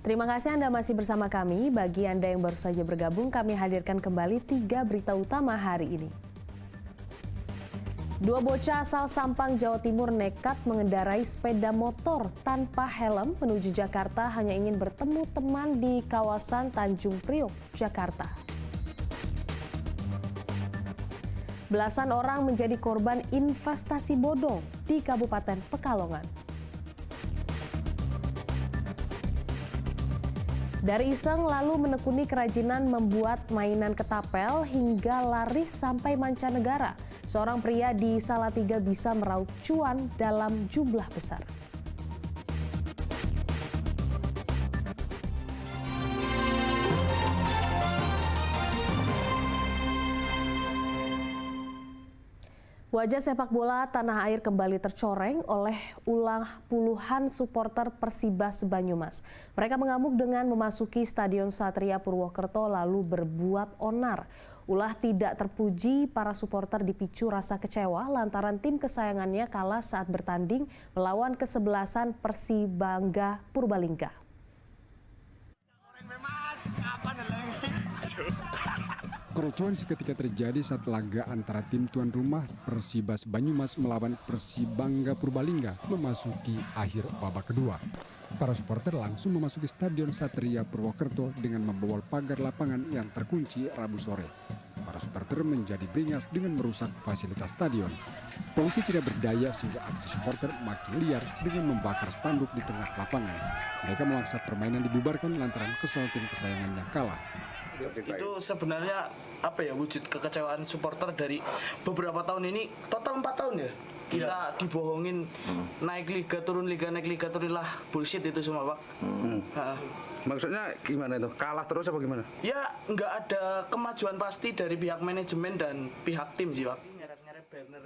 Terima kasih Anda masih bersama kami. Bagi Anda yang baru saja bergabung, kami hadirkan kembali 3 berita utama hari ini. 2 bocah asal Sampang, Jawa Timur nekat mengendarai sepeda motor tanpa helm menuju Jakarta hanya ingin bertemu teman di kawasan Tanjung Priok, Jakarta. Belasan orang menjadi korban investasi bodong di Kabupaten Pekalongan. Dari iseng lalu menekuni kerajinan membuat mainan ketapel hingga laris sampai mancanegara. Seorang pria di Salatiga bisa meraup cuan dalam jumlah besar. Wajah sepak bola tanah air kembali tercoreng oleh ulah puluhan supporter Persibas Banyumas. Mereka mengamuk dengan memasuki Stadion Satria Purwokerto lalu berbuat onar. Ulah tidak terpuji, para supporter dipicu rasa kecewa lantaran tim kesayangannya kalah saat bertanding melawan kesebelasan Persibangga Purbalingga. Kerucuhan seketika terjadi saat laga antara tim tuan rumah Persibas Banyumas melawan Persibangga Purbalingga memasuki akhir babak kedua. Para supporter langsung memasuki Stadion Satria Purwokerto dengan membobol pagar lapangan yang terkunci Rabu sore. Para supporter menjadi beringas dengan merusak fasilitas stadion. Polisi tidak berdaya sehingga aksi supporter makin liar dengan membakar spanduk di tengah lapangan. Mereka memaksa permainan dibubarkan lantaran kesal tim kesayangannya kalah. Itu sebenarnya wujud kekecewaan supporter dari beberapa tahun ini, total 4 tahun ya kita dibohongin naik liga turun lah, bullshit itu semua Pak. Maksudnya gimana itu? Kalah terus apa gimana? Ya nggak ada kemajuan pasti dari pihak manajemen dan pihak tim sih Pak.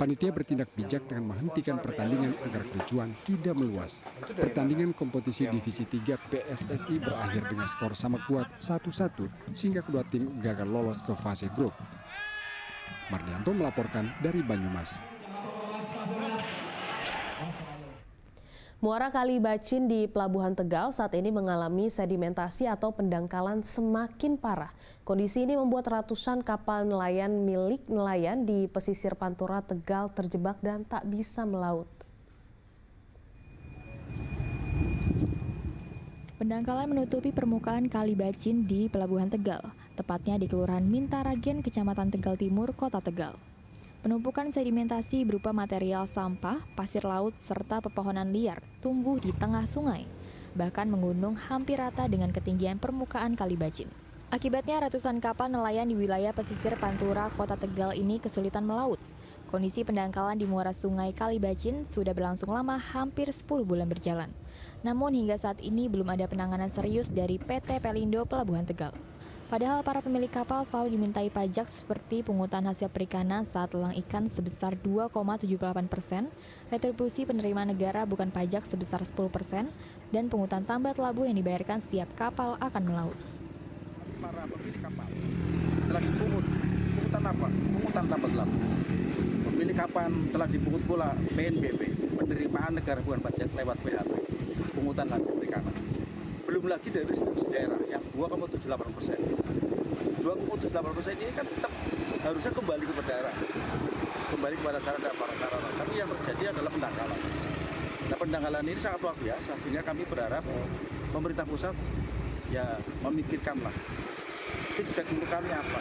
Panitia bertindak bijak dengan menghentikan pertandingan agar kericuan tidak meluas. Pertandingan kompetisi Divisi 3 PSSI berakhir dengan skor sama kuat 1-1 sehingga kedua tim gagal lolos ke fase grup. Mardianto melaporkan dari Banyumas. Muara Kali Bacin di Pelabuhan Tegal saat ini mengalami sedimentasi atau pendangkalan semakin parah. Kondisi ini membuat ratusan kapal nelayan milik nelayan di pesisir Pantura Tegal terjebak dan tak bisa melaut. Pendangkalan menutupi permukaan Kali Bacin di Pelabuhan Tegal, tepatnya di Kelurahan Mintaragen, Kecamatan Tegal Timur, Kota Tegal. Penumpukan sedimentasi berupa material sampah, pasir laut, serta pepohonan liar tumbuh di tengah sungai, bahkan menggunung hampir rata dengan ketinggian permukaan Kali Bacin. Akibatnya ratusan kapal nelayan di wilayah pesisir Pantura, Kota Tegal ini kesulitan melaut. Kondisi pendangkalan di muara sungai Kali Bacin sudah berlangsung lama, hampir 10 bulan berjalan. Namun hingga saat ini belum ada penanganan serius dari PT Pelindo Pelabuhan Tegal. Padahal para pemilik kapal selalu dimintai pajak seperti pungutan hasil perikanan saat lelang ikan sebesar 2,78%, retribusi penerimaan negara bukan pajak sebesar 10%, dan pungutan tambat labu yang dibayarkan setiap kapal akan melaut. Para pemilik kapal telah dipungut. Pungutan apa? Pungutan tambat labu. Pemilik kapal telah dipungut pula PNBP, penerimaan negara bukan pajak lewat PHP, pungutan hasil perikanan. Belum lagi dari distribusi daerah yang 2,78%. 2,78% ini kan tetap harusnya kembali ke daerah, kembali kepada sarana dan prasarana. Tapi yang terjadi adalah pendangkalan. Nah, pendangkalan ini sangat luar biasa, sehingga kami berharap pemerintah pusat ya memikirkanlah feedback untuk kami apa.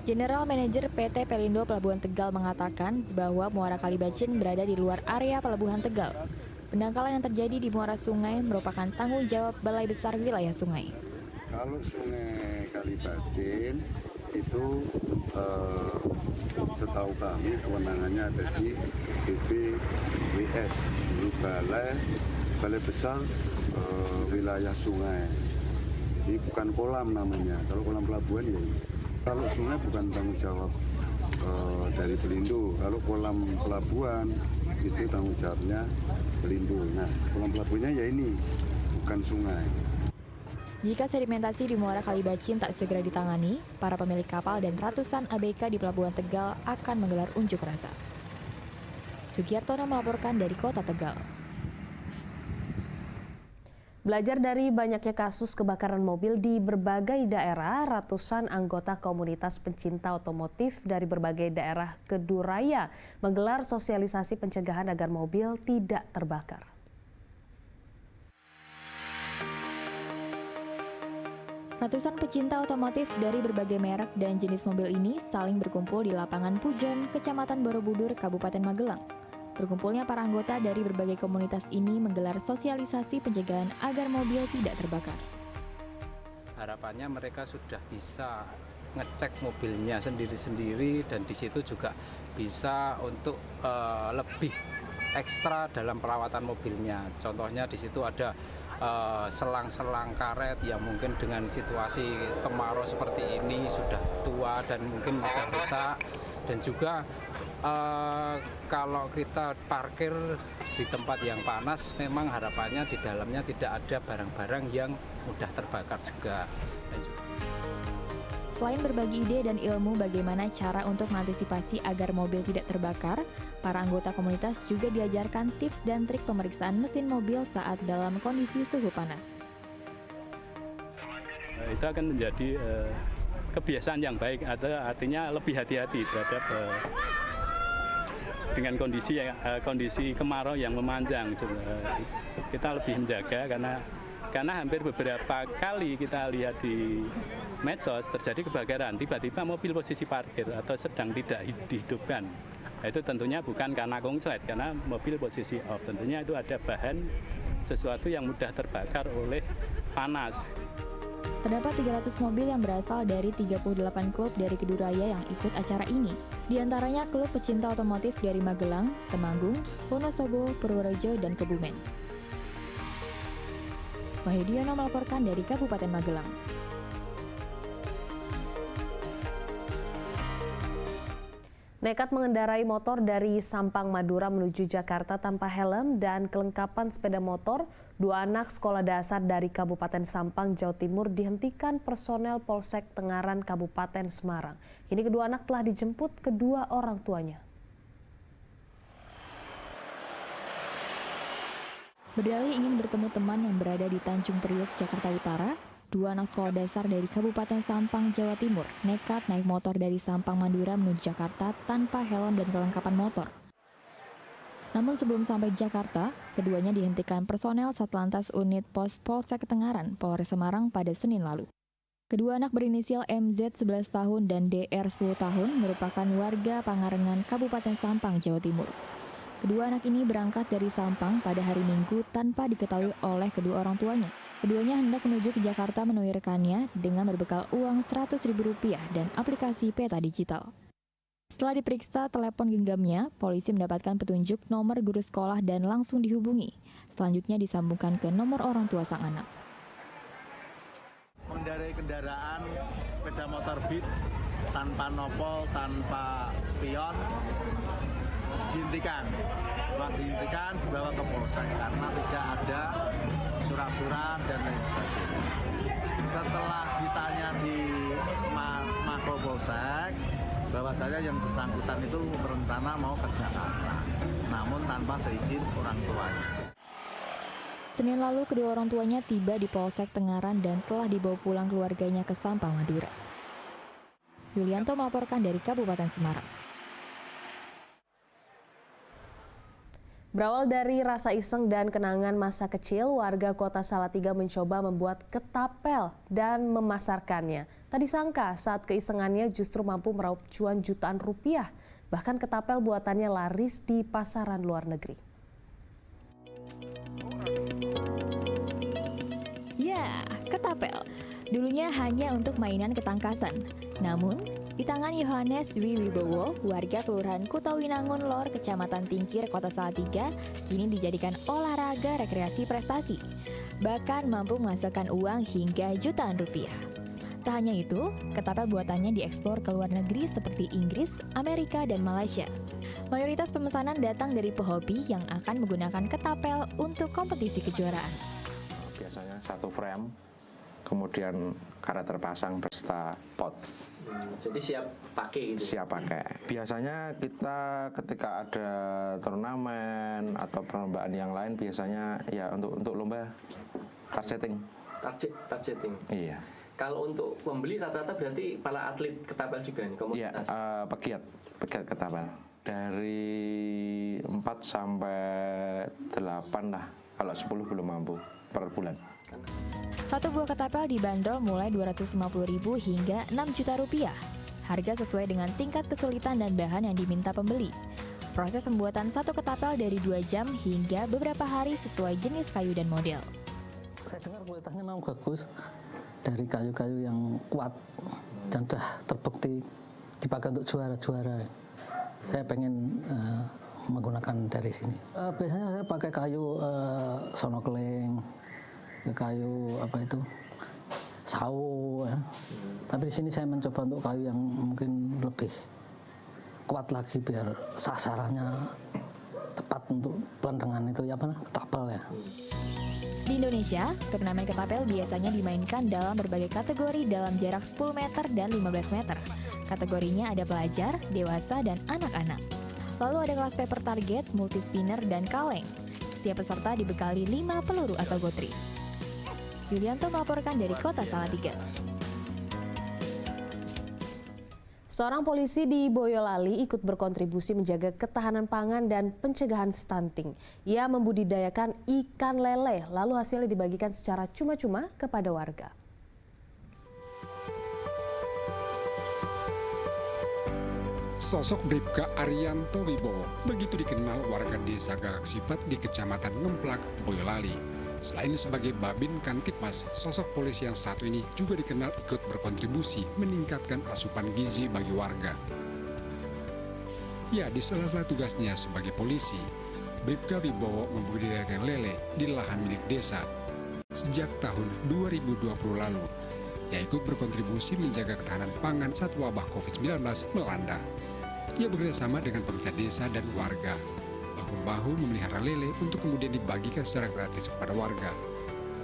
General Manager PT Pelindo Pelabuhan Tegal mengatakan bahwa Muara Kali Bacin berada di luar area Pelabuhan Tegal. Pendangkalan yang terjadi di muara sungai merupakan tanggung jawab Balai Besar Wilayah Sungai. Kalau sungai Kali Bacin itu setahu kami kewenangannya ada di BPWS, di Balai Besar Wilayah Sungai. Jadi bukan kolam namanya, kalau kolam pelabuhan ya ini. Kalau sungai bukan tanggung jawab dari Pelindo, kalau kolam pelabuhan itu tanggung jawabnya Pelindo. Nah, kolam pelabuhannya ya ini, bukan sungai. Jika sedimentasi di Muara Kali Bacin tak segera ditangani, para pemilik kapal dan ratusan ABK di Pelabuhan Tegal akan menggelar unjuk rasa. Sugiartono melaporkan dari Kota Tegal. Belajar dari banyaknya kasus kebakaran mobil di berbagai daerah, ratusan anggota komunitas pencinta otomotif dari berbagai daerah Keduraya menggelar sosialisasi pencegahan agar mobil tidak terbakar. Ratusan pecinta otomotif dari berbagai merek dan jenis mobil ini saling berkumpul di lapangan Pujon, Kecamatan Borobudur, Kabupaten Magelang. Berkumpulnya para anggota dari berbagai komunitas ini menggelar sosialisasi pencegahan agar mobil tidak terbakar. Harapannya mereka sudah bisa ngecek mobilnya sendiri-sendiri dan di situ juga bisa untuk lebih ekstra dalam perawatan mobilnya. Contohnya di situ ada selang-selang karet yang mungkin dengan situasi kemarau seperti ini sudah tua dan mungkin mudah rusak. Dan juga kalau kita parkir di tempat yang panas, memang harapannya di dalamnya tidak ada barang-barang yang mudah terbakar juga. Selain berbagi ide dan ilmu bagaimana cara untuk mengantisipasi agar mobil tidak terbakar, para anggota komunitas juga diajarkan tips dan trik pemeriksaan mesin mobil saat dalam kondisi suhu panas. Itu akan menjadi kebiasaan yang baik, atau artinya lebih hati-hati terhadap dengan kondisi kemarau yang memanjang. Kita lebih menjaga karena hampir beberapa kali kita lihat di medsos terjadi kebakaran, tiba-tiba mobil posisi parkir atau sedang tidak dihidupkan. Itu tentunya bukan karena konslet, karena mobil posisi off. Tentunya itu ada bahan sesuatu yang mudah terbakar oleh panas. Terdapat 300 mobil yang berasal dari 38 klub dari Keduraya yang ikut acara ini. Di antaranya klub pecinta otomotif dari Magelang, Temanggung, Wonosobo, Purworejo, dan Kebumen. Wahyudiono melaporkan dari Kabupaten Magelang. Nekat mengendarai motor dari Sampang, Madura menuju Jakarta tanpa helm dan kelengkapan sepeda motor, dua anak sekolah dasar dari Kabupaten Sampang, Jawa Timur dihentikan personel Polsek Tengaran, Kabupaten Semarang. Kini kedua anak telah dijemput kedua orang tuanya. Berdalih ingin bertemu teman yang berada di Tanjung Priok, Jakarta Utara, dua anak sekolah dasar dari Kabupaten Sampang, Jawa Timur, nekat naik motor dari Sampang, Madura menuju Jakarta tanpa helm dan kelengkapan motor. Namun sebelum sampai Jakarta, keduanya dihentikan personel Satlantas Unit Pos Polsek Tengaran, Polres Semarang pada Senin lalu. Kedua anak berinisial MZ 11 tahun dan DR 10 tahun merupakan warga Pangarengan, Kabupaten Sampang, Jawa Timur. Kedua anak ini berangkat dari Sampang pada hari Minggu tanpa diketahui oleh kedua orang tuanya. Keduanya hendak menuju ke Jakarta menemui rekannya dengan berbekal uang Rp100.000 dan aplikasi peta digital. Setelah diperiksa telepon genggamnya, polisi mendapatkan petunjuk nomor guru sekolah dan langsung dihubungi. Selanjutnya disambungkan ke nomor orang tua sang anak. Mengendarai kendaraan sepeda motor Beat tanpa nopol, tanpa spion, dihentikan. Setelah dihentikan, dibawa ke Polsek karena tidak ada surat-surat dan lain sebagainya. Setelah ditanya di Mako Polsek, bahwasanya yang bersangkutan itu berencana mau ke Jakarta, namun tanpa seizin orang tuanya. Senin lalu, kedua orang tuanya tiba di Polsek Tengaran dan telah dibawa pulang keluarganya ke Sampang, Madura. Yulianto melaporkan dari Kabupaten Semarang. Berawal dari rasa iseng dan kenangan masa kecil, warga Kota Salatiga mencoba membuat ketapel dan memasarkannya. Tak disangka saat keisengannya justru mampu meraup cuan jutaan rupiah. Bahkan ketapel buatannya laris di pasaran luar negeri. Ya, ketapel. Dulunya hanya untuk mainan ketangkasan. Namun, di tangan Yohanes Dwi Wibowo, warga Kelurahan Kutawinangun Lor, Kecamatan Tingkir, Kota Salatiga, kini dijadikan olahraga rekreasi prestasi. Bahkan mampu menghasilkan uang hingga jutaan rupiah. Tak hanya itu, ketapel buatannya diekspor ke luar negeri seperti Inggris, Amerika, dan Malaysia. Mayoritas pemesanan datang dari pehobi yang akan menggunakan ketapel untuk kompetisi kejuaraan. Biasanya satu frame kemudian karet terpasang beserta pot. Jadi siap pakai gitu? Siap pakai. Biasanya kita ketika ada turnamen atau perlombaan yang lain biasanya ya untuk lomba targeting. Targeting? Iya. Kalau untuk pembeli rata-rata berarti para atlet ketapel juga nih komunitas? Iya, pegiat ketapel. Dari 4 sampai 8 lah, kalau 10 belum mampu per bulan. Satu buah ketapel dibanderol mulai Rp250.000 hingga Rp6 juta. Harga sesuai dengan tingkat kesulitan dan bahan yang diminta pembeli. Proses pembuatan satu ketapel dari 2 jam hingga beberapa hari sesuai jenis kayu dan model. Saya dengar kualitasnya memang bagus, dari kayu-kayu yang kuat dan sudah terbukti dipakai untuk juara-juara. Saya pengen menggunakan dari sini. Biasanya saya pakai kayu sonokling, kayu sawo, ya. Tapi di sini saya mencoba untuk kayu yang mungkin lebih kuat lagi biar sasarannya tepat untuk pelendengan itu ketapel ya. Di Indonesia, turnamen ketapel biasanya dimainkan dalam berbagai kategori dalam jarak 10 meter dan 15 meter. Kategorinya ada pelajar, dewasa, dan anak-anak. Lalu ada kelas paper target, multi spinner, dan kaleng. Setiap peserta dibekali 5 peluru atau gotri. Yulianto melaporkan dari Kota Salatiga. Seorang polisi di Boyolali ikut berkontribusi menjaga ketahanan pangan dan pencegahan stunting. Ia membudidayakan ikan lele, lalu hasilnya dibagikan secara cuma-cuma kepada warga. Sosok Bribka Arianto Wibowo begitu dikenal warga desa Gagak Sipat di Kecamatan Ngemplak, Boyolali. Selain sebagai Babin Kantipmas, sosok polisi yang satu ini juga dikenal ikut berkontribusi meningkatkan asupan gizi bagi warga. Ya, di sela-sela tugasnya sebagai polisi, Bribka Wibowo membudidayakan lele di lahan milik desa. Sejak tahun 2020 lalu, ia ikut berkontribusi menjaga ketahanan pangan saat wabah COVID-19 melanda. Ia bekerjasama dengan pemerintah desa dan warga, bahu-membahu memelihara lele untuk kemudian dibagikan secara gratis kepada warga.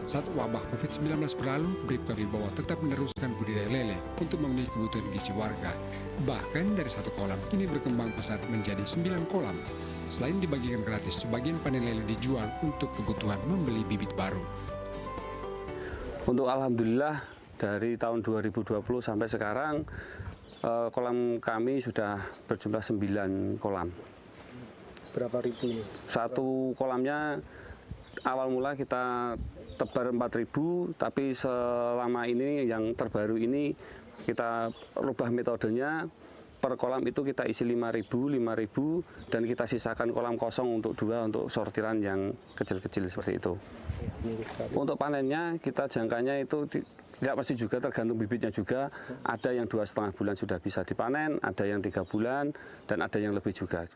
Saat wabah COVID-19 berlalu, Bribka Wibowo tetap meneruskan budidaya lele untuk memenuhi kebutuhan gizi warga. Bahkan dari 1 kolam kini berkembang pesat menjadi 9 kolam. Selain dibagikan gratis, sebagian panen lele dijual untuk kebutuhan membeli bibit baru. Untuk alhamdulillah dari tahun 2020 sampai sekarang kolam kami sudah berjumlah 9 kolam. Berapa ribu ini? Satu kolamnya awal mula kita tebar 4.000, tapi selama ini yang terbaru ini kita rubah metodenya. Per kolam itu kita isi 5.000, dan kita sisakan kolam kosong untuk 2 untuk sortiran yang kecil-kecil seperti itu. Untuk panennya kita jangkanya itu tidak pasti juga, tergantung bibitnya juga. Ada yang 2,5 bulan sudah bisa dipanen, ada yang 3 bulan, dan ada yang lebih juga.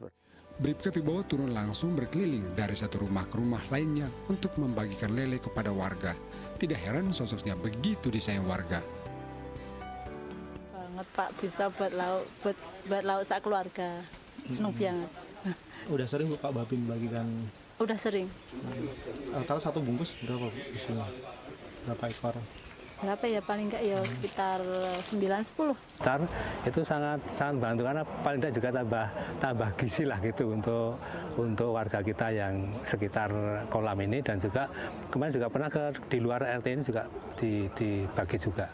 Bribka Wibowo turun langsung berkeliling dari satu rumah ke rumah lainnya untuk membagikan lele kepada warga. Tidak heran sosoknya begitu disayang warga. Banget Pak, bisa buat lauk sak keluarga. Senang banget. Udah sering Pak Babin bagikan? Udah sering. Kalau satu bungkus berapa isinya? Berapa ekor? Berapa ya, paling enggak ya sekitar 9-10. Itu sangat bantu karena paling tidak juga tambah gizi lah gitu untuk warga kita yang sekitar kolam ini, dan juga kemarin juga pernah di luar RT ini juga dibagi juga.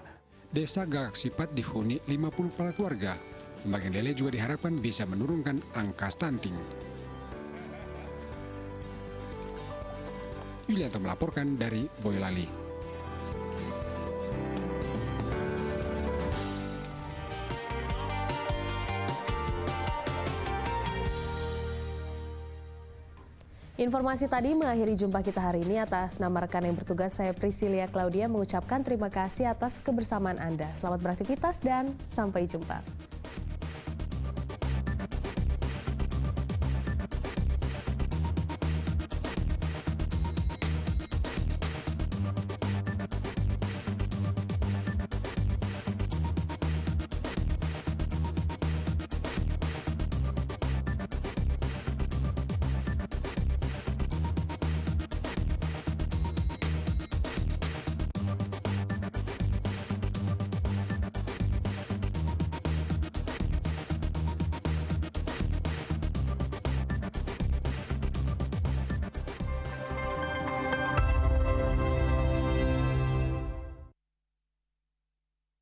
Desa Gagak Sipat dihuni 50 kepala keluarga. Pembagian lele juga diharapkan bisa menurunkan angka stunting. Yulianto melaporkan dari Boyolali. Informasi tadi mengakhiri jumpa kita hari ini. Atas nama rekan yang bertugas, saya Priscilia Claudia mengucapkan terima kasih atas kebersamaan Anda. Selamat beraktivitas dan sampai jumpa.